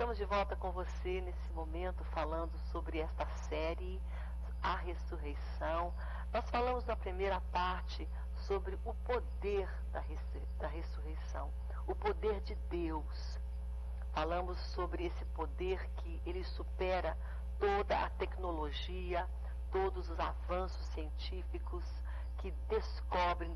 Estamos de volta com você nesse momento falando sobre esta série, a ressurreição. Nós falamos na primeira parte sobre o poder da ressurreição, o poder de Deus. Falamos sobre esse poder que ele supera toda a tecnologia, todos os avanços científicos que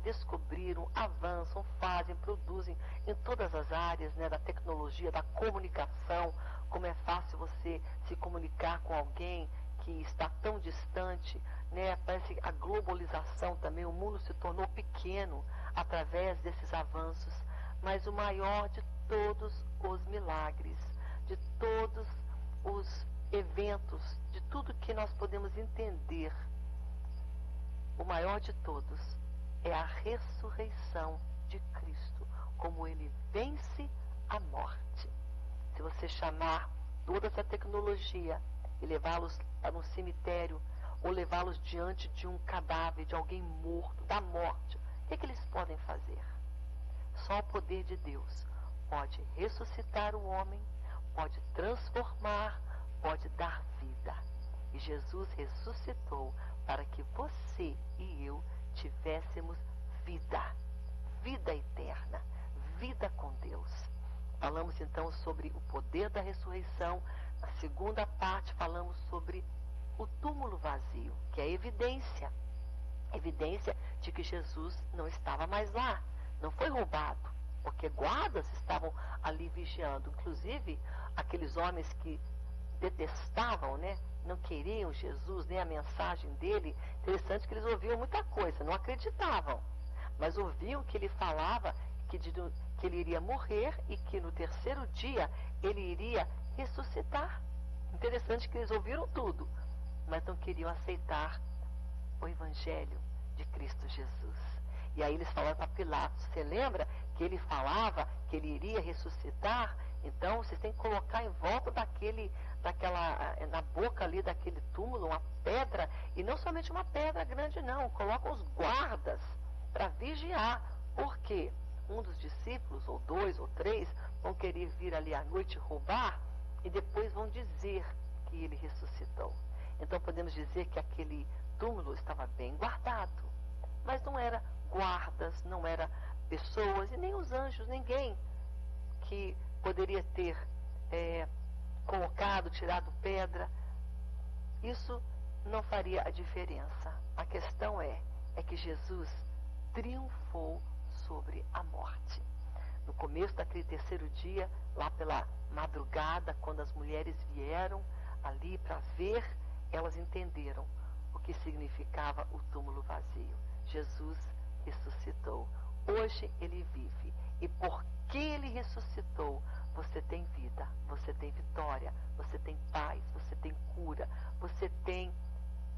descobriram, avançam, fazem, produzem em todas as áreas, né, da tecnologia, da comunicação, como é fácil você se comunicar com alguém que está tão distante, né? Parece que a globalização também, o mundo se tornou pequeno através desses avanços, mas o maior de todos os milagres, de todos os eventos, de tudo que nós podemos entender, o maior de todos é a ressurreição de Cristo, como ele vence a morte. Se você chamar toda essa tecnologia e levá-los para um cemitério, ou levá-los diante de um cadáver, de alguém morto, da morte, o que é que eles podem fazer? Só o poder de Deus pode ressuscitar o homem, pode transformar, pode dar vida. E Jesus ressuscitou para que você e eu tivéssemos vida, vida eterna, vida com Deus. Falamos então sobre o poder da ressurreição. Na segunda parte falamos sobre o túmulo vazio, que é a evidência de que Jesus não estava mais lá, não foi roubado, porque guardas estavam ali vigiando, inclusive aqueles homens que detestavam, né? Não queriam Jesus, nem a mensagem dele. Interessante que eles ouviam muita coisa, não acreditavam, mas ouviam que ele falava que ele iria morrer e que no terceiro dia ele iria ressuscitar. Interessante que eles ouviram tudo, mas não queriam aceitar o evangelho de Cristo Jesus. E aí eles falaram para Pilatos, você lembra que ele falava que ele iria ressuscitar? Então vocês têm que colocar em volta na boca ali daquele túmulo, uma pedra, e não somente uma pedra grande não, colocam os guardas para vigiar, porque um dos discípulos, ou dois ou três, vão querer vir ali à noite roubar, e depois vão dizer que ele ressuscitou. Então podemos dizer que aquele túmulo estava bem guardado, mas não era guardas, não era pessoas, e nem os anjos, ninguém que poderia ter colocado, tirado pedra. Isso não faria a diferença. A questão é que Jesus triunfou sobre a morte. No começo daquele terceiro dia, lá pela madrugada, quando as mulheres vieram ali para ver, elas entenderam o que significava o túmulo vazio. Jesus ressuscitou. Hoje ele vive. E porque ele ressuscitou, você tem vida, você tem vitória, você tem paz, você tem cura, você tem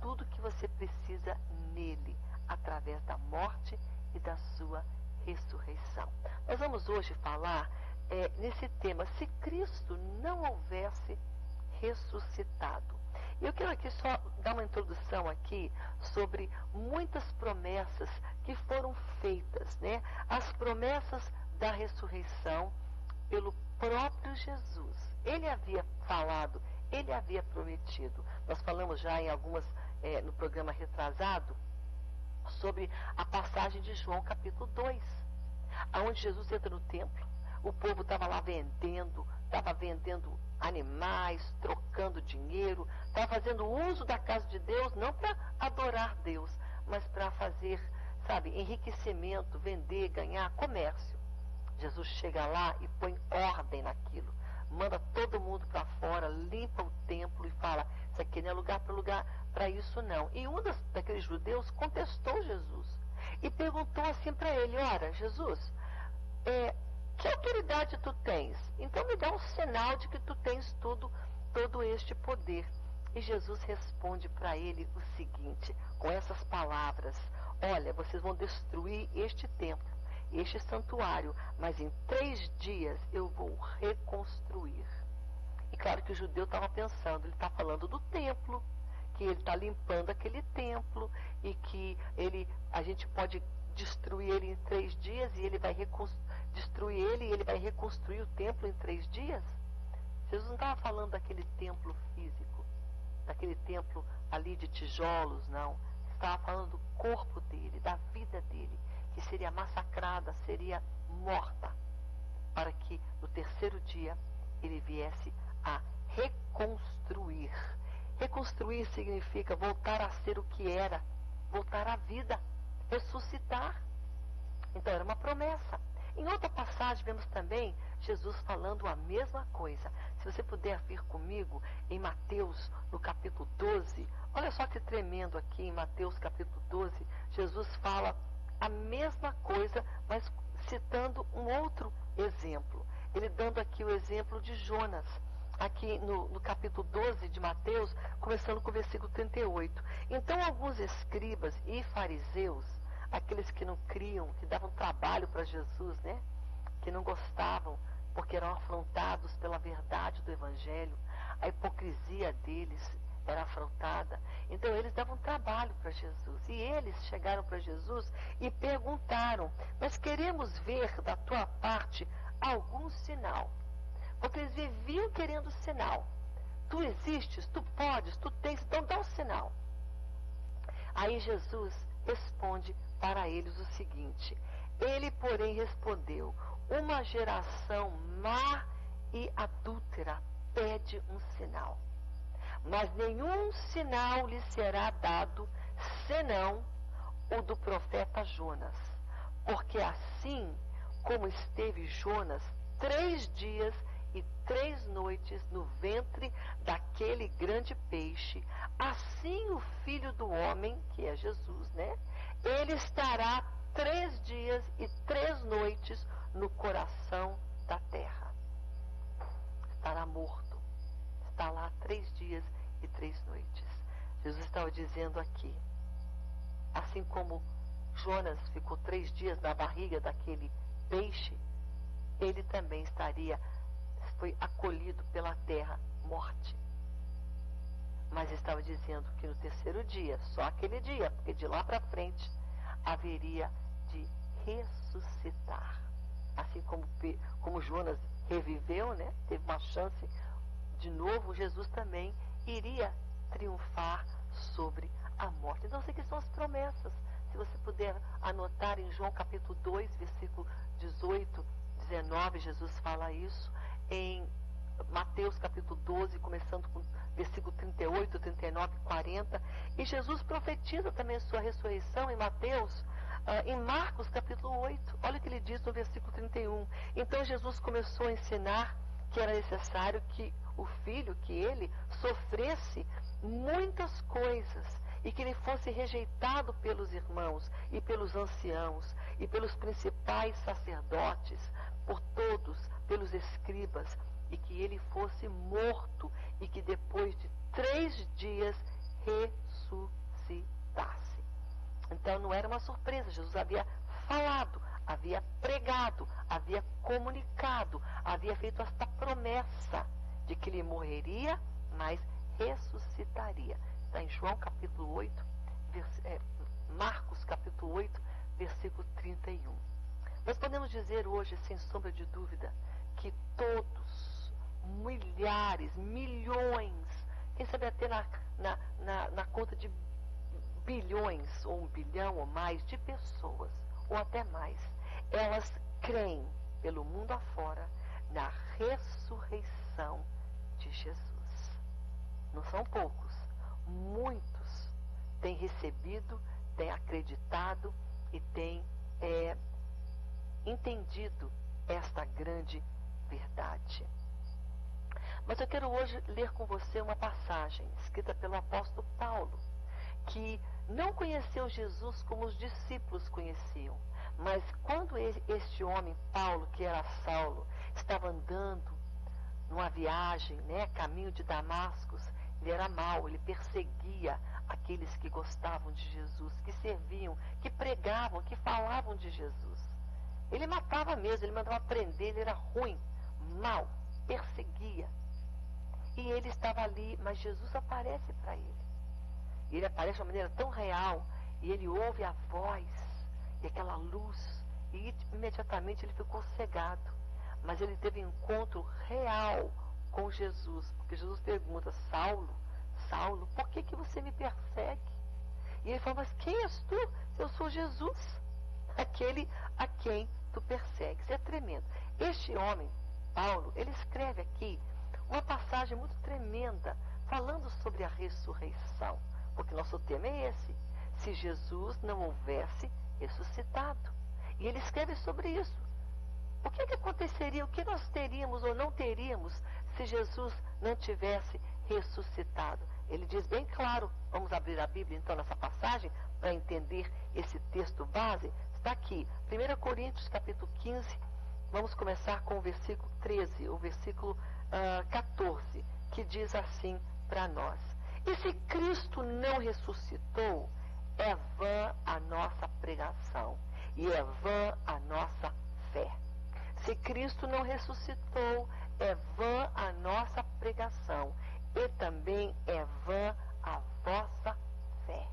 tudo que você precisa nele, através da morte e da sua ressurreição. Nós vamos hoje falar nesse tema, se Cristo não houvesse ressuscitado. Eu quero aqui só dar uma introdução aqui sobre muitas promessas que foram feitas, né? As promessas da ressurreição pelo próprio Jesus. Ele havia falado, ele havia prometido. Nós falamos já em algumas, no programa retrasado, sobre a passagem de João capítulo 2, onde Jesus entra no templo, o povo estava lá vendendo animais, trocando dinheiro, estava fazendo uso da casa de Deus, não para adorar Deus, mas para fazer, enriquecimento, vender, ganhar, comércio. Jesus chega lá e põe ordem naquilo, manda todo mundo para fora, limpa o templo e fala, isso aqui não é lugar para isso não. E um daqueles judeus contestou Jesus e perguntou assim para ele, ora, Jesus, que autoridade tu tens? Então me dá um sinal de que tu tens todo este poder. E Jesus responde para ele o seguinte, com essas palavras, olha, vocês vão destruir este templo, este santuário, mas em 3 dias eu vou reconstruir. E claro que o judeu estava pensando, ele está falando do templo, que ele está limpando aquele templo, e que a gente pode destruir ele em 3 dias, e ele vai destruir ele e ele vai reconstruir o templo em 3 dias? Jesus não estava falando daquele templo físico, daquele templo ali de tijolos, não. Estava falando do corpo dele, da vida dele, que seria massacrada, seria morta, para que no terceiro dia ele viesse a reconstruir. Reconstruir significa voltar a ser o que era, voltar à vida, ressuscitar. Então era uma promessa. Em outra passagem vemos também Jesus falando a mesma coisa. Se você puder vir comigo em Mateus, no capítulo 12, olha só que tremendo aqui em Mateus capítulo 12, Jesus fala a mesma coisa, mas citando um outro exemplo. Ele dando aqui o exemplo de Jonas, aqui no capítulo 12 de Mateus, começando com o versículo 38. Então alguns escribas e fariseus, aqueles que não criam, que davam trabalho para Jesus, né? Que não gostavam, porque eram afrontados pela verdade do Evangelho, a hipocrisia deles era afrontada. Então eles davam trabalho para Jesus. E eles chegaram para Jesus e perguntaram: nós queremos ver da tua parte algum sinal. Porque eles viviam querendo sinal. Tu existes, tu podes, tu tens, então dá um sinal. Aí Jesus responde para eles o seguinte: ele, porém, respondeu: uma geração má e adúltera pede um sinal. Mas nenhum sinal lhe será dado, senão o do profeta Jonas. Porque assim como esteve Jonas 3 dias e 3 noites no ventre daquele grande peixe, assim o Filho do Homem, que é Jesus, né? Ele estará 3 dias e 3 noites no coração da terra. Estará morto. Está lá 3 dias e 3 noites. Jesus estava dizendo aqui, assim como Jonas ficou 3 dias na barriga daquele peixe, ele também foi acolhido pela terra, morte. Mas estava dizendo que no terceiro dia, só aquele dia, porque de lá para frente, haveria de ressuscitar. Assim como Jonas reviveu, né? Teve uma chance de novo, Jesus também iria triunfar sobre a morte. Então, sei que são as promessas. Se você puder anotar em João capítulo 2, versículo 18, 19, Jesus fala isso. Em Mateus capítulo 12, começando com versículo 38, 39, 40. E Jesus profetiza também a sua ressurreição em Mateus, em Marcos capítulo 8. Olha o que ele diz no versículo 31. Então Jesus começou a ensinar que era necessário que o Filho, que ele sofresse muitas coisas e que ele fosse rejeitado pelos irmãos e pelos anciãos e pelos principais sacerdotes, por todos, pelos escribas, e que ele fosse morto e que depois de 3 dias ressuscitasse. Então não era uma surpresa, Jesus havia falado, havia pregado, havia comunicado, havia feito esta promessa de que ele morreria, mas ressuscitaria. Está em João capítulo 8, Marcos capítulo 8, versículo 31. Nós podemos dizer hoje, sem sombra de dúvida, que todos, milhares, milhões, quem sabe até na conta de bilhões, ou 1 bilhão ou mais de pessoas, ou até mais, elas creem pelo mundo afora na ressurreição de Jesus. Não são poucos, muitos têm recebido, têm acreditado e têm entendido esta grande verdade. Mas eu quero hoje ler com você uma passagem escrita pelo apóstolo Paulo, que não conheceu Jesus como os discípulos conheciam, mas quando este homem, Paulo, que era Saulo, estava andando numa viagem, né, caminho de Damascos, ele era mau, ele perseguia aqueles que gostavam de Jesus, que serviam, que pregavam, que falavam de Jesus. Ele matava mesmo, ele mandava prender, ele era ruim, mau, perseguia. E ele estava ali, mas Jesus aparece para ele. E ele aparece de uma maneira tão real, e ele ouve a voz, e aquela luz, e imediatamente ele ficou cegado. Mas ele teve um encontro real com Jesus, porque Jesus pergunta: Saulo, Saulo, por que você me persegue? E ele fala: mas quem és tu? Eu sou Jesus, aquele a quem tu persegues. É tremendo. Este homem, Paulo, ele escreve aqui uma passagem muito tremenda, falando sobre a ressurreição, porque nosso tema é esse: se Jesus não houvesse ressuscitado. E ele escreve sobre isso. O que aconteceria, o que nós teríamos ou não teríamos se Jesus não tivesse ressuscitado? Ele diz bem claro. Vamos abrir a Bíblia então nessa passagem para entender esse texto base. Está aqui, 1 Coríntios capítulo 15, vamos começar com o versículo 13, o versículo 14, que diz assim para nós: e se Cristo não ressuscitou, é vã a nossa pregação e é vã a nossa fé. Se Cristo não ressuscitou, é vã a nossa pregação e também é vã a vossa fé.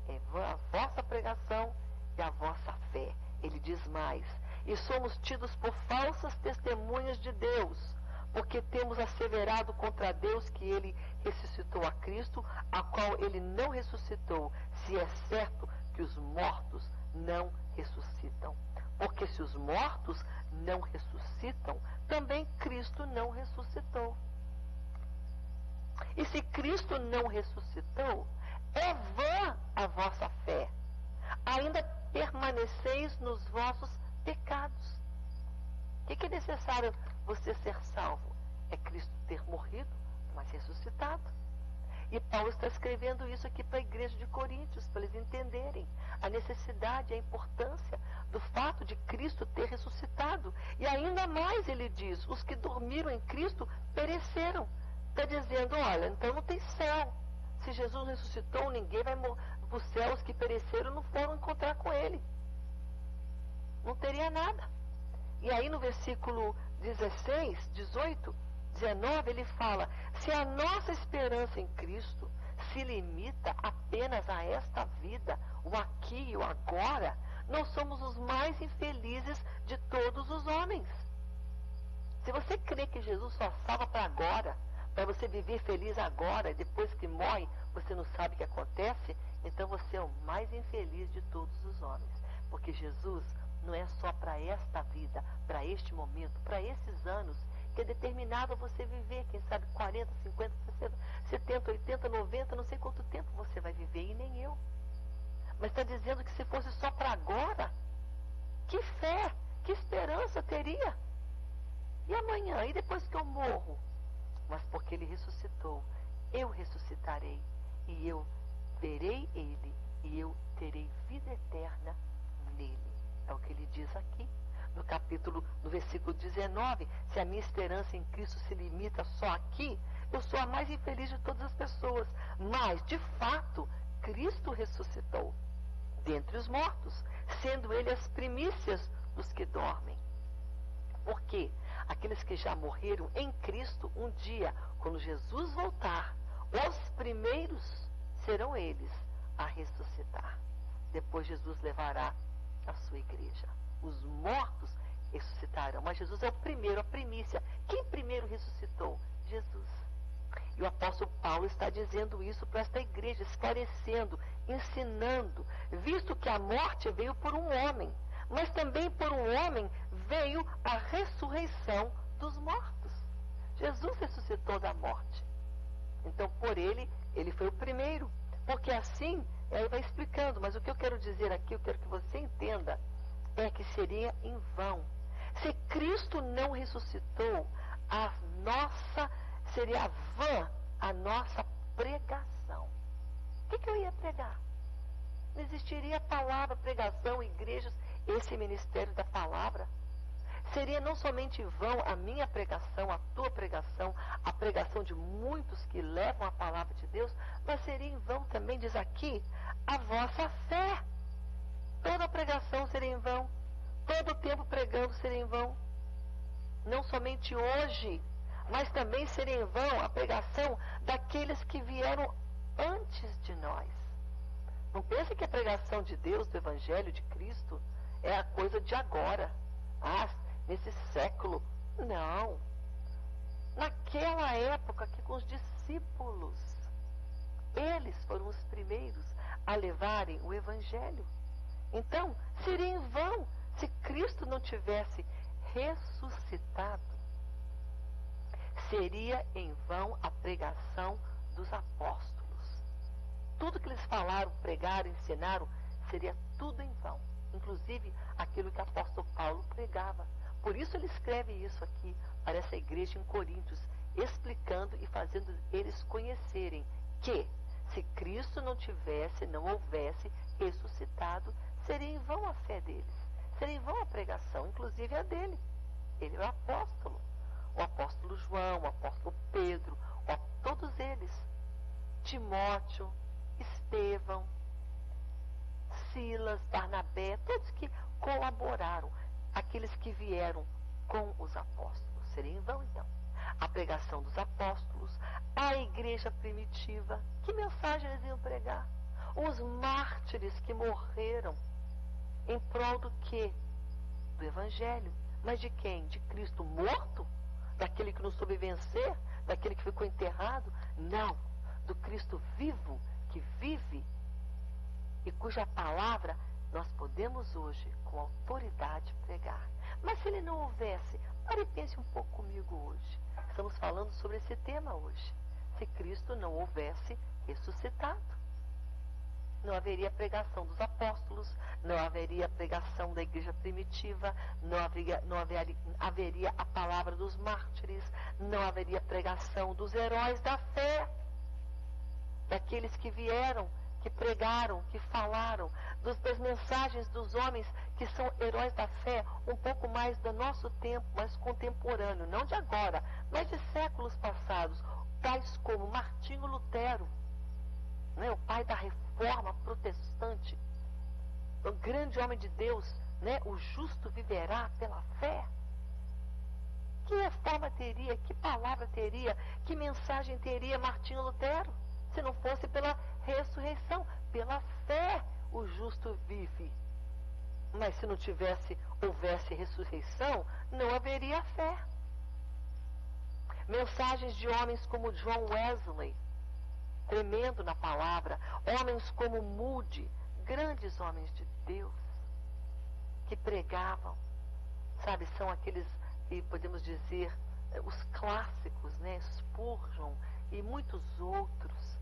É vã a vossa pregação e a vossa fé. Ele diz mais: e somos tidos por falsas testemunhas de Deus, porque temos asseverado contra Deus que ele ressuscitou a Cristo, a qual ele não ressuscitou, se é certo que os mortos não ressuscitam. Porque se os mortos não ressuscitam, também Cristo não ressuscitou. E se Cristo não ressuscitou, é vã a vossa fé. Ainda permaneceis nos vossos pecados. O que é necessário você ser salvo? É Cristo ter morrido, mas ressuscitado. E Paulo está escrevendo isso aqui para a igreja de Coríntios, para eles entenderem a necessidade, a importância do fato de Cristo ter ressuscitado. E ainda mais ele diz: os que dormiram em Cristo pereceram. Está dizendo: olha, então não tem céu. Se Jesus ressuscitou, ninguém vai para o céu. Os que pereceram não foram encontrar com ele. Não teria nada. E aí no versículo 16, 18, 19, ele fala: se a nossa esperança em Cristo se limita apenas a esta vida, o aqui e o agora, nós somos os mais infelizes de todos os homens. Se você crê que Jesus só salva para agora, para você viver feliz agora, e depois que morre você não sabe o que acontece, então você é o mais infeliz de todos os homens. Porque Jesus não é só para esta vida, para este momento, para esses anos que é determinado a você viver, quem sabe 40, 50, 60, 70, 80, 90, não sei quanto tempo você vai viver, e nem eu. Mas está dizendo que se fosse só para agora, que fé, que esperança teria? E amanhã, e depois que eu morro? Mas porque ele ressuscitou, eu ressuscitarei, e eu verei ele, e eu terei vida eterna nele. É o que ele diz aqui. No versículo 19, se a minha esperança em Cristo se limita só aqui, eu sou a mais infeliz de todas as pessoas. Mas, de fato, Cristo ressuscitou dentre os mortos, sendo ele as primícias dos que dormem. Porque aqueles que já morreram em Cristo, um dia, quando Jesus voltar, os primeiros serão eles a ressuscitar. Depois Jesus levará a sua igreja. Os mortos ressuscitarão, mas Jesus é o primeiro, a primícia. Quem primeiro ressuscitou? Jesus. E o apóstolo Paulo está dizendo isso para esta igreja, esclarecendo, ensinando, visto que a morte veio por um homem, mas também por um homem veio a ressurreição dos mortos. Jesus ressuscitou da morte. Então, por ele foi o primeiro. Porque assim, ele vai explicando, mas o que eu quero dizer aqui, eu quero que você entenda, é que seria em vão. Se Cristo não ressuscitou, seria vã a nossa pregação. O que eu ia pregar? Não existiria palavra, pregação, igrejas, esse ministério da palavra. Seria não somente vão a minha pregação, a tua pregação, a pregação de muitos que levam a palavra de Deus, mas seria em vão também, diz aqui, a vossa fé. Toda a pregação seria em vão. Todo o tempo pregando seria em vão. Não somente hoje, mas também seria em vão a pregação daqueles que vieram antes de nós. Não pense que a pregação de Deus, do Evangelho de Cristo, é a coisa de agora. Nesse século. Não. naquela época aqui com os discípulos. Eles foram os primeiros a levarem o Evangelho. Então, seria em vão se Cristo não tivesse ressuscitado. Seria em vão a pregação dos apóstolos. Tudo que eles falaram, pregaram, ensinaram, seria tudo em vão. Inclusive aquilo que o apóstolo Paulo pregava. Por isso ele escreve isso aqui para essa igreja em Coríntios, explicando e fazendo eles conhecerem que se Cristo não houvesse ressuscitado, seria em vão a fé deles. Seria em vão a pregação, inclusive a dele. Ele é o apóstolo. O apóstolo João, o apóstolo Pedro, todos eles. Timóteo, Estevão, Silas, Barnabé, todos que colaboraram, aqueles que vieram com os apóstolos. Seria em vão, então. A pregação dos apóstolos, a igreja primitiva, que mensagem eles iam pregar? Os mártires que morreram em prol do quê? Do Evangelho. Mas de quem? De Cristo morto? Daquele que não soube vencer? Daquele que ficou enterrado? Não. Do Cristo vivo, que vive e cuja palavra nós podemos hoje, com autoridade, pregar. Mas se ele não houvesse, pare e pense um pouco comigo hoje. Estamos falando sobre esse tema hoje. Se Cristo não houvesse ressuscitado, não haveria pregação dos apóstolos, não haveria pregação da igreja primitiva, não haveria a palavra dos mártires, não haveria pregação dos heróis da fé, daqueles que vieram, que pregaram, que falaram, das mensagens dos homens que são heróis da fé, um pouco mais do nosso tempo, mais contemporâneo, não de agora, mas de séculos passados, tais como Martinho Lutero, né, o pai da reforma protestante, um grande homem de Deus, né, o justo viverá pela fé. Que reforma teria, que palavra teria, que mensagem teria Martinho Lutero, se não fosse pela ressurreição? Pela fé o justo vive. Mas se não houvesse ressurreição, não haveria fé. Mensagens de homens como John Wesley, tremendo na palavra, homens como Moody, grandes homens de Deus, que pregavam, sabe, são aqueles que podemos dizer, os clássicos, né, Spurgeon e muitos outros,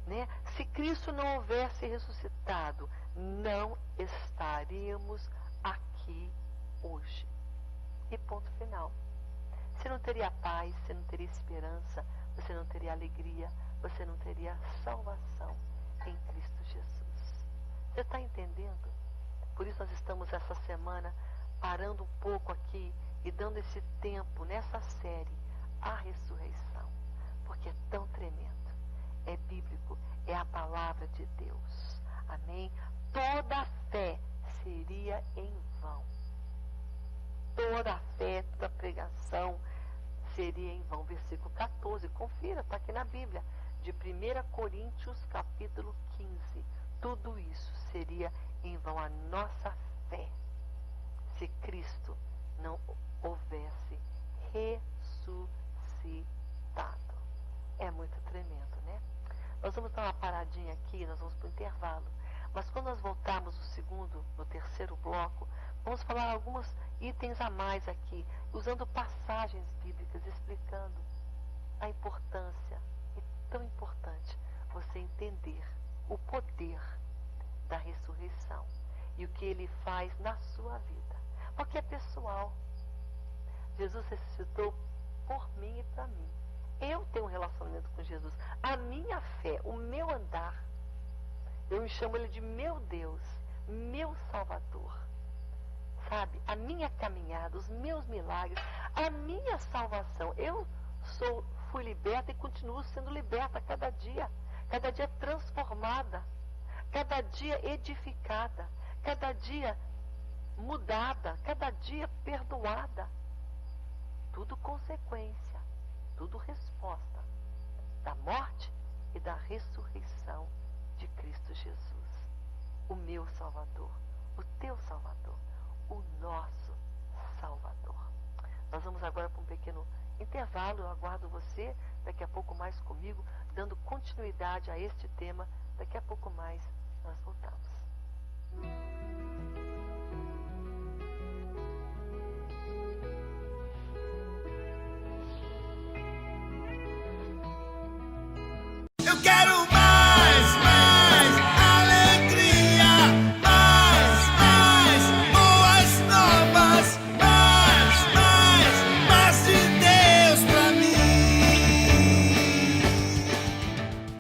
né? Se Cristo não houvesse ressuscitado, não estaríamos aqui hoje. E ponto final. Você não teria paz, você não teria esperança, você não teria alegria, você não teria salvação em Cristo Jesus. Você está entendendo? Por isso nós estamos essa semana parando um pouco aqui e dando esse tempo nessa série, a ressurreição, porque é tão tremendo. É bíblico, é a palavra de Deus. Amém? Toda a fé seria em vão. Toda a fé, toda a pregação seria em vão. Versículo 14, confira, está aqui na Bíblia, de 1 Coríntios, capítulo 15. Tudo isso seria em vão, a nossa fé, se Cristo não houvesse ressuscitado. É muito tremendo, né? Nós vamos dar uma paradinha aqui, nós vamos para o intervalo. Mas quando nós voltarmos no terceiro bloco, vamos falar alguns itens a mais aqui, usando passagens bíblicas, explicando a importância. É tão importante você entender o poder da ressurreição e o que ele faz na sua vida. Porque é pessoal. Jesus ressuscitou por mim e para mim. Eu tenho um relacionamento com Jesus. A minha fé, o meu andar, eu chamo ele de meu Deus, meu Salvador. Sabe? A minha caminhada, os meus milagres, a minha salvação. Eu fui liberta e continuo sendo liberta cada dia transformada, cada dia edificada, cada dia mudada, cada dia perdoada. Tudo consequência, tudo resposta da morte e da ressurreição de Cristo Jesus. O meu Salvador, o teu Salvador, o nosso Salvador. Nós vamos agora para um pequeno intervalo. Eu aguardo você daqui a pouco mais comigo, dando continuidade a este tema. Daqui a pouco mais nós voltamos. Eu quero